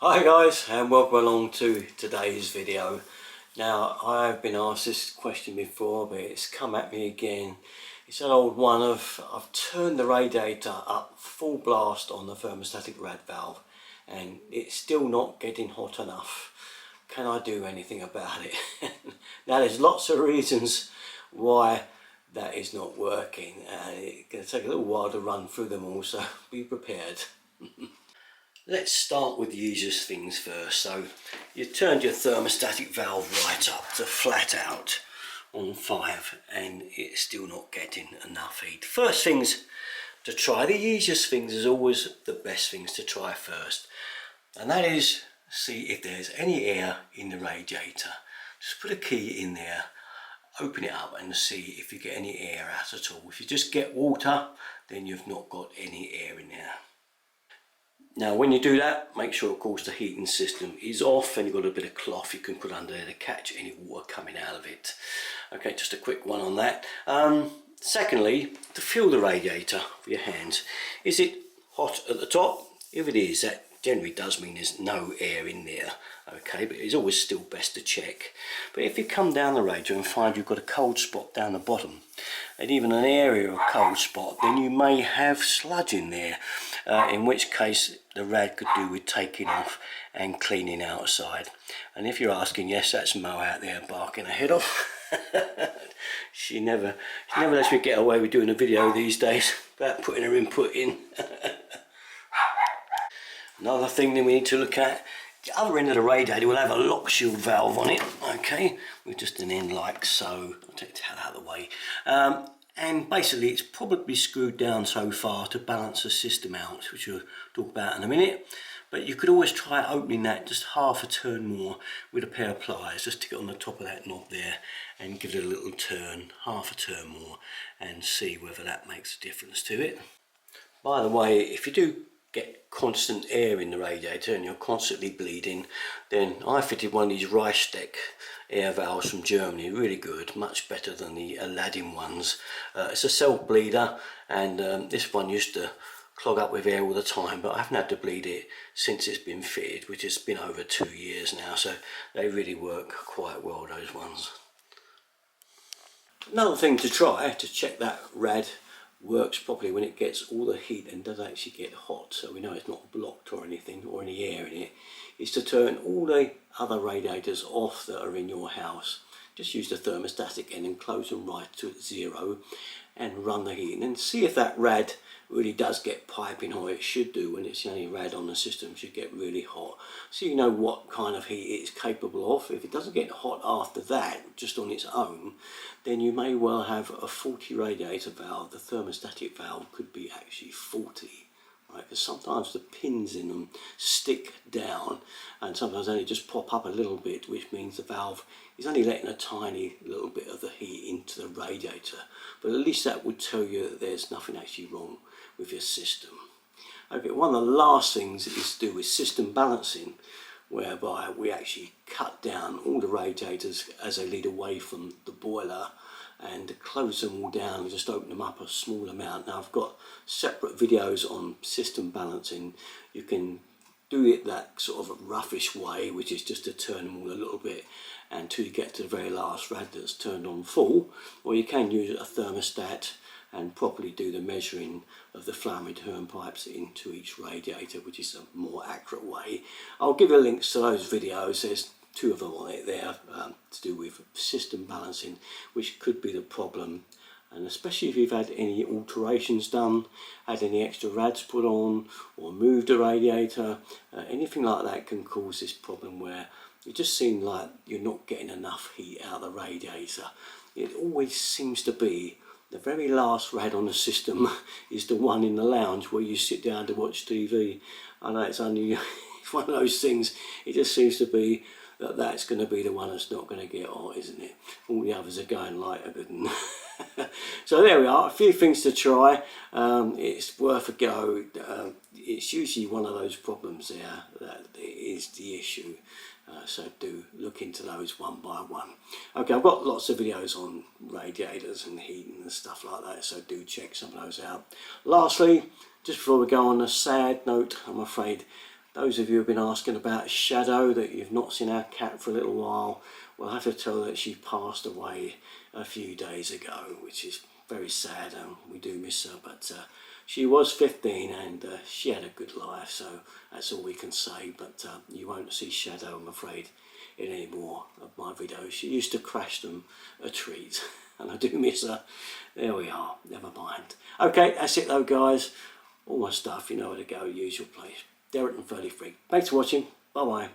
Hi guys, and welcome along to today's video. Now, I've been asked this question before, but it's come at me again. It's an old one of I've turned the radiator up full blast on the thermostatic rad valve and it's still not getting hot enough. Can I do anything about it? Now, there's lots of reasons why that is not working, and it's going to take a little while to run through them all, so be prepared. Let's start with the easiest things first. So you turned your thermostatic valve right up to flat out on 5 and it's still not getting enough heat. First things to try, the easiest things is always the best things to try first, and that is see if there's any air in the radiator. Just put a key in there, open it up and see if you get any air out at all. If you just get water, then you've not got any air in there. Now, when you do that, make sure of course the heating system is off and you've got a bit of cloth you can put under there to catch any water coming out of it. Okay, just a quick one on that. Secondly, to feel the radiator with your hands. Is it hot at the top? If it is, that generally does mean there's no air in there. Okay, but it's always still best to check. But if you come down the radiator and find you've got a cold spot down the bottom, and even an area of cold spot, then you may have sludge in there, in which case the rad could do with taking off and cleaning outside. And if you're asking, yes, that's Mo out there barking her head off. she never lets me get away with doing a video these days without putting her input in. Another thing that we need to look at, the other end of the radiator will have a lock shield valve on it, okay, with just an end like so. I'll take the towel out of the way. And basically it's probably screwed down so far to balance the system out, which we'll talk about in a minute. But you could always try opening that just half a turn more with a pair of pliers. Just stick it on the top of that knob there and give it a little turn, half a turn more, and see whether that makes a difference to it. By the way, if you do get constant air in the radiator and you're constantly bleeding, then I fitted one of these Radiator air valves from Germany, really good, much better than the Aladdin ones. It's a self bleeder, and this one used to clog up with air all the time, but I haven't had to bleed it since it's been fitted, which has been over 2 years now, so they really work quite well, those ones. Another thing to try to check that rad works properly when it gets all the heat and does actually get hot, so we know it's not blocked or anything or any air in it, is to turn all the other radiators off that are in your house. Just use the thermostatic end and close them right to 0 and run the heat, and then see if that rad really does get piping hot. It should do when it's the only rad on the system, should get really hot, so you know what kind of heat it's capable of. If it doesn't get hot after that just on its own, then you may well have a faulty radiator valve. The thermostatic valve could be actually faulty, right? Because sometimes the pins in them stick down and sometimes only just pop up a little bit, which means the valve is only letting a tiny little bit of the heat into the radiator, but at least that would tell you that there's nothing actually wrong with your system. Okay, one of the last things is to do with system balancing, whereby we actually cut down all the radiators as they lead away from the boiler and close them all down and just open them up a small amount. Now, I've got separate videos on system balancing. You can do it that sort of roughish way, which is just to turn them all a little bit until you get to the very last rad that's turned on full, or you can use a thermostat and properly do the measuring of the flow and return pipes into each radiator, which is a more accurate way. I'll give you links to those videos. There's 2 of them on it there to do with system balancing, which could be the problem. And especially if you've had any alterations done, had any extra rads put on, or moved a radiator, anything like that can cause this problem where it just seems like you're not getting enough heat out of the radiator. It always seems to be the very last rad on the system is the one in the lounge where you sit down to watch TV. I know it's only it's one of those things, it just seems to be that that's going to be the one that's not going to get hot, isn't it? All the others are going lighter than so there we are, a few things to try. It's worth a go. It's usually one of those problems there that is the issue, so do look into those one by one. Okay, I've got lots of videos on radiators and heating and stuff like that, so do check some of those out. Lastly, just before we go on a sad note, I'm afraid Those of you who have been asking about Shadow, that you've not seen our cat for a little while, well, I have to tell that she passed away a few days ago, which is very sad, and we do miss her, but she was 15 and she had a good life, so that's all we can say. But you won't see Shadow, I'm afraid, in any more of my videos. She used to crash them a treat, and I do miss her. There we are, never mind. Okay, that's it though, guys. All my stuff, you know where to go, usual place. Derek and 33. Thanks for watching. Bye bye.